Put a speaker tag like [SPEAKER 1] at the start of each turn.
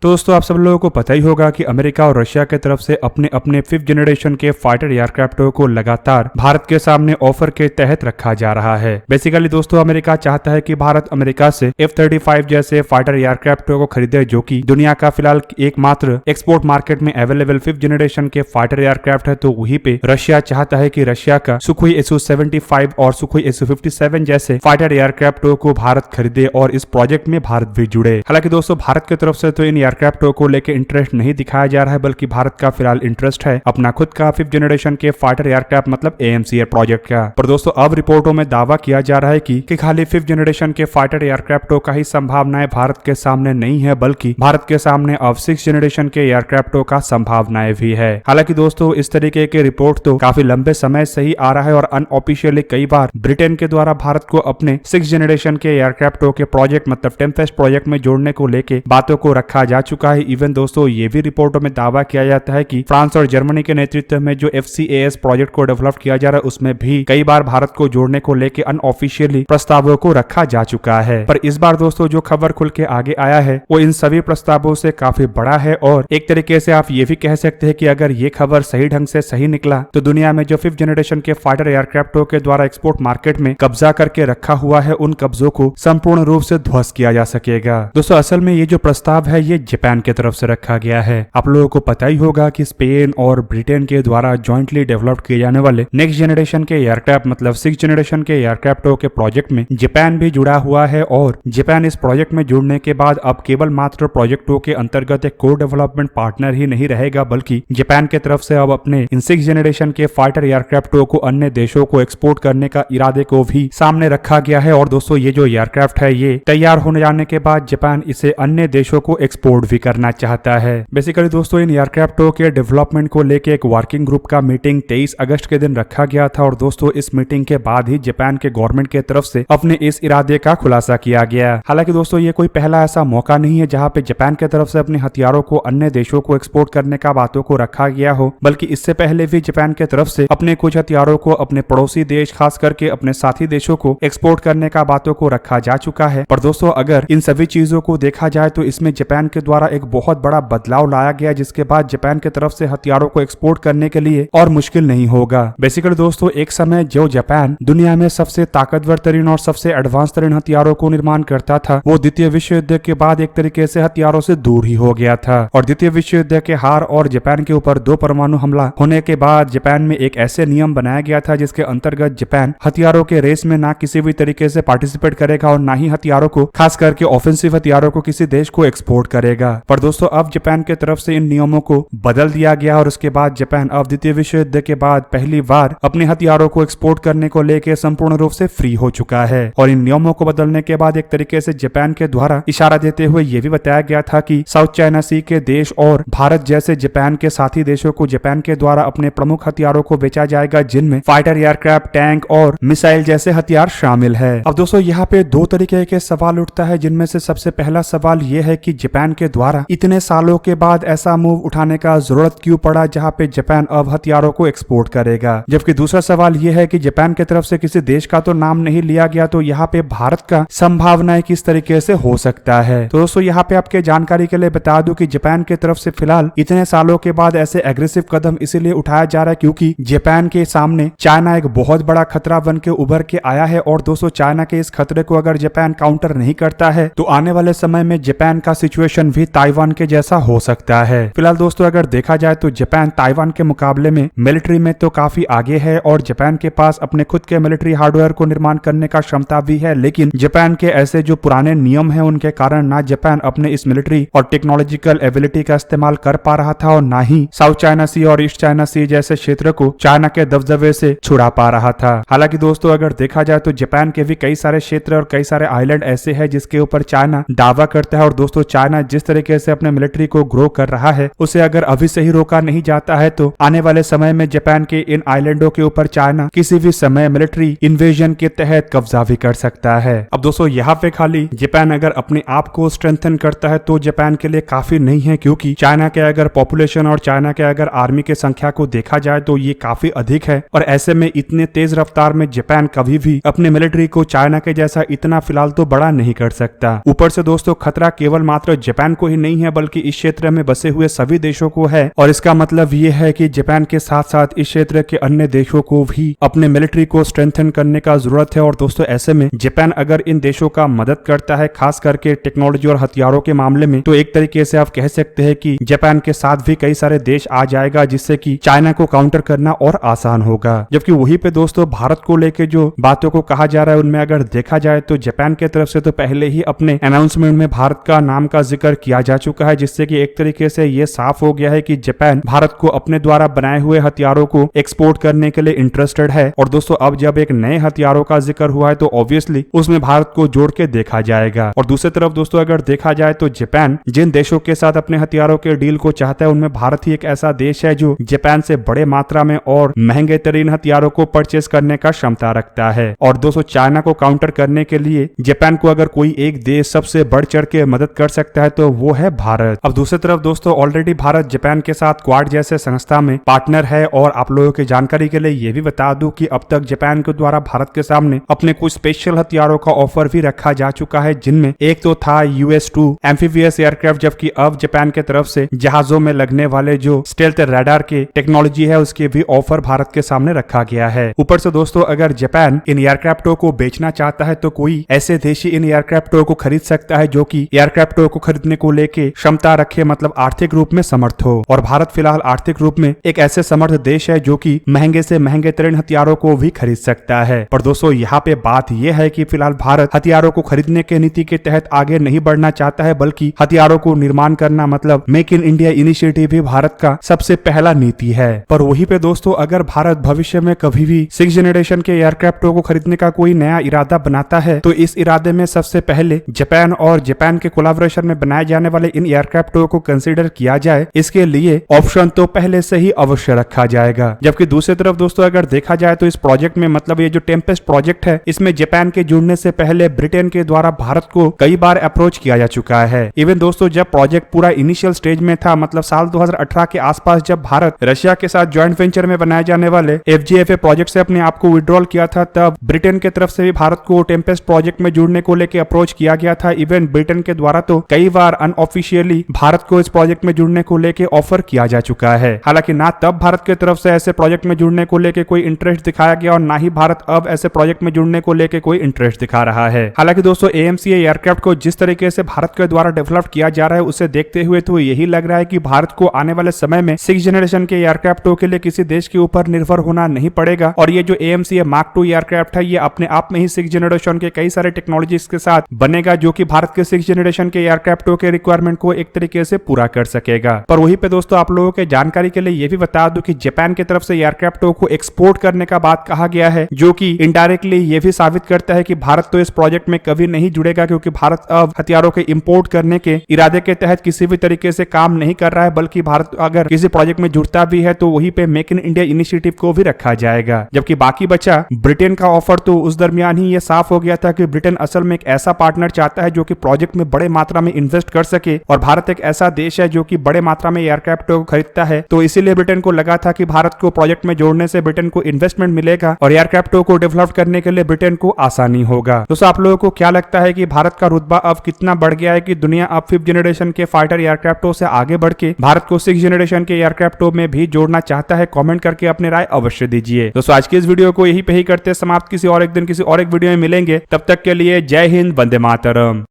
[SPEAKER 1] तो दोस्तों आप सब लोगों को पता ही होगा कि अमेरिका और रशिया की तरफ से अपने अपने 5th जनरेशन के फाइटर एयरक्राफ्ट को लगातार भारत के सामने ऑफर के तहत रखा जा रहा है। बेसिकली दोस्तों अमेरिका चाहता है कि भारत अमेरिका से F-35 जैसे फाइटर एयरक्राफ्ट को खरीदे, जो कि दुनिया का फिलहाल एकमात्र एक्सपोर्ट मार्केट में अवेलेबल 5th जनरेशन के फाइटर एयरक्राफ्ट है। तो वहीं पे रशिया चाहता है कि रशिया का सुखोई Su-75 और सुखोई Su-57 जैसे फाइटर एयरक्राफ्ट को भारत खरीदे और इस प्रोजेक्ट में भारत भी जुड़े। हालांकि दोस्तों भारत की तरफ से तो इन एयरक्राफ्टों को लेकर इंटरेस्ट नहीं दिखाया जा रहा है, बल्कि भारत का फिलहाल इंटरेस्ट है अपना खुद का 5th जनरेशन के फाइटर एयरक्राफ्ट मतलब AMCA प्रोजेक्ट का। पर दोस्तों अब रिपोर्टों में दावा किया जा रहा है कि खाली 5th जनरेशन के फाइटर एयरक्राफ्टों का ही संभावनाएं भारत के सामने नहीं है, बल्कि भारत के सामने अब 6th जनरेशन के एयरक्राफ्टों का संभावनाएं भी है। हालांकि दोस्तों इस तरीके के रिपोर्ट तो काफी लंबे समय से ही आ रहा है और अनऑफिशियली कई बार ब्रिटेन के द्वारा भारत को अपने 6th जनरेशन के एयरक्राफ्टों के प्रोजेक्ट मतलब टेम्पेस्ट प्रोजेक्ट में जोड़ने को लेकर बातों को रखा जा चुका है। इवन दोस्तों ये भी रिपोर्टों में दावा किया जाता है कि फ्रांस और जर्मनी के नेतृत्व में जो FCAS प्रोजेक्ट को डेवलप किया जा रहा है उसमें भी कई बार भारत को जोड़ने को लेकर अनऑफिशियली प्रस्तावों को रखा जा चुका है। पर इस बार दोस्तों जो खबर खुल के आगे आया है वो इन सभी प्रस्तावों से काफी बड़ा है और एक तरीके से आप ये भी कह सकते हैं कि अगर ये खबर सही ढंग से सही निकला तो दुनिया में जो 5th जनरेशन के फाइटर एयरक्राफ्टों के द्वारा एक्सपोर्ट मार्केट में कब्जा करके रखा हुआ है उन कब्जों को संपूर्ण रूप से ध्वस्त किया जा सकेगा। दोस्तों असल में ये जो प्रस्ताव है ये जापान की तरफ से रखा गया है। आप लोगों को पता ही होगा कि स्पेन और ब्रिटेन के द्वारा जॉइंटली डेवलप किए जाने वाले नेक्स्ट जनरेशन के एयरक्राफ्ट मतलब 6th जनरेशन के एयरक्राफ्टों के प्रोजेक्ट में जापान भी जुड़ा हुआ है और जापान इस प्रोजेक्ट में जुड़ने के बाद अब केवल मात्र प्रोजेक्टों के अंतर्गत एक को डेवलपमेंट पार्टनर ही नहीं रहेगा, बल्कि जापान की तरफ से अब अपने इन 6th जनरेशन के फाइटर एयरक्राफ्टों को अन्य देशों को एक्सपोर्ट करने का इरादे को भी सामने रखा गया है। और दोस्तों ये जो एयरक्राफ्ट है ये तैयार होने जाने के बाद जापान इसे अन्य देशों को एक्सपोर्ट भी करना चाहता है। बेसिकली दोस्तों इन एयरक्राफ्टों के डेवलपमेंट को लेकर एक वर्किंग ग्रुप का मीटिंग 23 अगस्त के दिन रखा गया था और दोस्तों इस मीटिंग के बाद ही जापान के गवर्नमेंट के तरफ से अपने इस इरादे का खुलासा किया गया। हालांकि दोस्तों ये कोई पहला ऐसा मौका नहीं है जहां पे जापान की तरफ से अपने हथियारों को अन्य देशों को एक्सपोर्ट करने का बातों को रखा गया हो, बल्कि इससे पहले भी जापान की तरफ से अपने कुछ हथियारों को अपने पड़ोसी देश खास करके अपने साथी देशों को एक्सपोर्ट करने का बातों को रखा जा चुका है। पर दोस्तों अगर इन सभी चीजों को देखा जाए तो इसमें जापान के द्वारा एक बहुत बड़ा बदलाव लाया गया, जिसके बाद जापान की तरफ से हथियारों को एक्सपोर्ट करने के लिए और मुश्किल नहीं होगा। बेसिकली दोस्तों एक समय जो जापान दुनिया में सबसे ताकतवर तरीन और सबसे एडवांस तरीन हथियारों को निर्माण करता था वो द्वितीय विश्व युद्ध के बाद एक तरीके से हथियारों से दूर ही हो गया था और द्वितीय विश्व युद्ध के हार और जापान के ऊपर 2 परमाणु हमला होने के बाद जापान में एक ऐसे नियम बनाया गया था जिसके अंतर्गत जापान हथियारों के रेस में ना किसी भी तरीके से पार्टिसिपेट करेगा और ना ही हथियारों को खास करके ऑफेंसिव हथियारों को किसी देश को एक्सपोर्ट करेगा। पर दोस्तों अब जापान की तरफ से इन नियमों को बदल दिया गया और उसके बाद जापान अब द्वितीय विश्व युद्ध के बाद पहली बार अपने हथियारों को एक्सपोर्ट करने को लेकर संपूर्ण रूप से फ्री हो चुका है। और इन नियमों को बदलने के बाद एक तरीके से जापान के द्वारा इशारा देते हुए यह भी बताया गया था कि साउथ चाइना सी के देश और भारत जैसे जापान के साथी देशों को जापान के द्वारा अपने प्रमुख हथियारों को बेचा जाएगा, जिनमें फाइटर एयरक्राफ्ट, टैंक और मिसाइल जैसे हथियार शामिल है। अब दोस्तों यहाँ पे 2 तरीके के सवाल उठता है, जिनमें से सबसे पहला सवाल यह है कि जापान के द्वारा इतने सालों के बाद ऐसा मूव उठाने का जरूरत क्यों पड़ा जहाँ पे जापान अब हथियारों को एक्सपोर्ट करेगा। जबकि दूसरा सवाल यह है कि जापान की तरफ से किसी देश का तो नाम नहीं लिया गया, तो यहाँ पे भारत का संभावनाएं किस तरीके से हो सकता है। तो दोस्तों यहाँ पे आपके जानकारी के लिए बता दूं कि जापान की तरफ से फिलहाल इतने सालों के बाद ऐसे एग्रेसिव कदम इसीलिए उठाया जा रहा है क्योंकि जापान के सामने चाइना एक बहुत बड़ा खतरा बन के उभर के आया है और दोस्तों चाइना के इस खतरे को अगर जापान काउंटर नहीं करता है तो आने वाले समय में जापान का सिचुएशन भी ताइवान के जैसा हो सकता है। फिलहाल दोस्तों अगर देखा जाए तो जापान ताइवान के मुकाबले में मिलिट्री में तो काफी आगे है और जापान के पास अपने खुद के मिलिट्री हार्डवेयर को निर्माण करने का क्षमता भी है, लेकिन जापान के ऐसे जो पुराने नियम है उनके कारण ना जापान अपने इस मिलिट्री और टेक्नोलॉजिकल एबिलिटी का इस्तेमाल कर पा रहा था और ना ही साउथ चाइना सी और ईस्ट चाइना सी जैसे क्षेत्र को चाइना के दबदबे से छुड़ा पा रहा था। हालांकि दोस्तों अगर देखा जाए तो जापान के भी कई सारे क्षेत्र और कई सारे आइलैंड ऐसे हैं जिसके ऊपर चाइना दावा करता है और दोस्तों चाइना जिस तरीके से अपने मिलिट्री को ग्रो कर रहा है उसे अगर अभी से ही रोका नहीं जाता है तो आने वाले समय में जापान के इन आइलैंडों के ऊपर चाइना किसी भी समय मिलिट्री इन्वेजन के तहत कब्जा भी कर सकता है। अब दोस्तों यहाँ पे खाली जापान अगर अपने आप को स्ट्रेंथन करता है तो जापान के लिए काफी नहीं है, क्योंकि चाइना के अगर पॉपुलेशन और चाइना के अगर आर्मी के संख्या को देखा जाए तो ये काफी अधिक है और ऐसे में इतने तेज रफ्तार में जापान कभी भी अपने मिलिट्री को चाइना के जैसा इतना फिलहाल तो बड़ा नहीं कर सकता। ऊपर से दोस्तों खतरा केवल मात्र जापान को ही नहीं है बल्कि इस क्षेत्र में बसे हुए सभी देशों को है। और इसका मतलब ये है कि जापान के साथ साथ इस क्षेत्र के अन्य देशों को भी अपने मिलिट्री को स्ट्रेंथन करने का जरूरत है। और दोस्तों ऐसे में जापान अगर इन देशों का मदद करता है खास करके टेक्नोलॉजी और हथियारों के मामले में, तो एक तरीके से आप कह सकते हैं कि जापान के साथ भी कई सारे देश आ जाएगा जिससे कि चाइना को काउंटर करना और आसान होगा। जबकि वहीं पे दोस्तों भारत को लेके जो बातों को कहा जा रहा है उनमें अगर देखा जाए तो जापान की तरफ से तो पहले ही अपने अनाउंसमेंट में भारत का नाम का जिक्र किया जा चुका है, जिससे कि एक तरीके से ये साफ हो गया है कि जापान भारत को अपने द्वारा बनाए हुए हथियारों को एक्सपोर्ट करने के लिए इंटरेस्टेड है। और दोस्तों अब जब एक नए हथियारों का जिक्र हुआ है तो ऑब्वियसली उसमें भारत को जोड़ के देखा जाएगा। और दूसरी तरफ दोस्तों अगर देखा जाए तो जापान जिन देशों के साथ अपने हथियारों के डील को चाहता है उनमें भारत ही एक ऐसा देश है जो जापान से बड़े मात्रा में और महंगे तरीन हथियारों को परचेस करने का क्षमता रखता है। और दोस्तों चाइना को काउंटर करने के लिए जापान को अगर कोई एक देश सबसे बढ़ चढ़ के मदद कर सकता है तो वो है भारत। अब दूसरी तरफ दोस्तों ऑलरेडी भारत जापान के साथ क्वाड जैसे संस्था में पार्टनर है। और आप लोगों की जानकारी के लिए ये भी बता दूं कि अब तक जापान के द्वारा भारत के सामने अपने कुछ स्पेशल हथियारों का ऑफर भी रखा जा चुका है, जिनमें एक तो था US-2 एम्फीबियस एयरक्राफ्ट, जबकि अब जापान के तरफ से जहाजों में लगने वाले जो स्टेल्थ रडार के टेक्नोलॉजी है उसके भी ऑफर भारत के सामने रखा गया है। ऊपर से दोस्तों अगर जापान इन एयरक्राफ्टों को बेचना चाहता है तो कोई ऐसे देश ही इन एयरक्राफ्टों को खरीद सकता है जो कि एयरक्राफ्टों को खरीदने को लेके क्षमता रखे, मतलब आर्थिक रूप में समर्थ हो। और भारत फिलहाल आर्थिक रूप में एक ऐसे समर्थ देश है जो कि महंगे से महंगे तरीन हथियारों को भी खरीद सकता है। पर दोस्तों यहाँ पे बात यह है कि फिलहाल भारत हथियारों को खरीदने के नीति के तहत आगे नहीं बढ़ना चाहता है, बल्कि हथियारों को निर्माण करना मतलब मेक इन इंडिया इनिशिएटिव भी भारत का सबसे पहला नीति है। पर वहीं पे दोस्तों अगर भारत भविष्य में कभी भी 6th जनरेशन के एयरक्राफ्टों को खरीदने का कोई नया इरादा बनाता है तो इस इरादे में सबसे पहले जापान और जापान के कोलैबोरेशन में बनाए जाने वाले इन एयरक्राफ्टों को कंसीडर किया जाए, इसके लिए ऑप्शन तो पहले से ही अवश्य रखा जाएगा। जबकि दूसरी तरफ दोस्तों अगर देखा जाए तो इस प्रोजेक्ट में मतलब ये जो टेम्पेस्ट प्रोजेक्ट है इसमें जापान के जुड़ने से पहले ब्रिटेन के द्वारा भारत को कई बार अप्रोच किया जा चुका है। इवन दोस्तों जब प्रोजेक्ट पूरा इनिशियल स्टेज में था, मतलब साल 2018 के आसपास, जब भारत रशिया के साथ ज्वाइंट वेंचर में बनाए जाने वाले FGFA प्रोजेक्ट से अपने आप को विड्रॉल किया था, तब ब्रिटेन की तरफ से भी भारत को टेम्पेस्ट प्रोजेक्ट में जुड़ने को लेकर अप्रोच किया गया था। इवन ब्रिटेन के द्वारा तो कई बार अनऑफिशियली भारत को इस प्रोजेक्ट में जुड़ने को लेकर ऑफर किया जा चुका है। हालांकि ना तब भारत की तरफ से ऐसे प्रोजेक्ट में जुड़ने को लेकर कोई इंटरेस्ट दिखाया गया और ना ही भारत अब ऐसे प्रोजेक्ट में जुड़ने को लेकर कोई इंटरेस्ट दिखा रहा है। हालांकि दोस्तों AMCA एयरक्राफ्ट को जिस तरीके से भारत के द्वारा डेवलप किया जा रहा है उसे देखते हुए तो यही लग रहा है कि भारत को आने वाले समय में 6th जनरेशन के एयरक्राफ्टों के लिए किसी देश के ऊपर निर्भर होना नहीं पड़ेगा। और ये जो AMCA Mark II एयरक्राफ्ट है ये अपने आप में ही 6th जनरेशन के कई सारे टेक्नोलॉजीज के साथ बनेगा जो कि भारत के 6th जनरेशन के एयरक्राफ्टों के रिक्वायरमेंट को एक तरीके से पूरा कर सकेगा। पर वहीं पे दोस्तों आप लोगों के जानकारी के लिए ये भी बता दूं कि जापान की तरफ से एयरक्राफ्टों को एक्सपोर्ट करने का बात कहा गया है, जो कि इनडायरेक्टली ये भी साबित करता है कि भारत तो इस प्रोजेक्ट में कभी नहीं जुड़ेगा, क्योंकि भारत अब हथियारों के इंपोर्ट करने के इरादे के तहत किसी भी तरीके से काम नहीं कर रहा है, बल्कि भारत अगर किसी प्रोजेक्ट में जुड़ता भी है तो वहीं पे मेक इन इंडिया इनिशिएटिव को भी रखा जाएगा। जबकि बाकी बचा ब्रिटेन का ऑफर, तो उस दरमियान ही ये साफ हो गया था कि ब्रिटेन असल में एक ऐसा पार्टनर चाहता है जो कि प्रोजेक्ट में बड़े मात्रा में इन्वेस्ट कर सके, और भारत एक ऐसा देश है जो कि बड़े मात्रा में एयरक्राफ्टों को खरीदता है। तो इसीलिए ब्रिटेन को लगा था कि भारत को प्रोजेक्ट में जोड़ने से ब्रिटेन को इन्वेस्टमेंट मिलेगा और एयरक्राफ्टों को डेवलप करने के लिए ब्रिटेन को आसानी होगा। दोस्तों आप लोगों को क्या लगता है कि भारत का रुतबा अब कितना बढ़ गया है कि दुनिया अब 5th जनरेशन के फाइटर एयरक्राफ्टों से आगे बढ़ के भारत को 6th जनरेशन के एयरक्राफ्टों में भी जोड़ना चाहता है? कमेंट करके अपनी राय अवश्य दीजिए। दोस्तों आज की इस वीडियो को यही पे ही करते समाप्त, किसी और एक दिन किसी और एक वीडियो में मिलेंगे, तब तक के लिए जय हिंद, वंदे मातरम।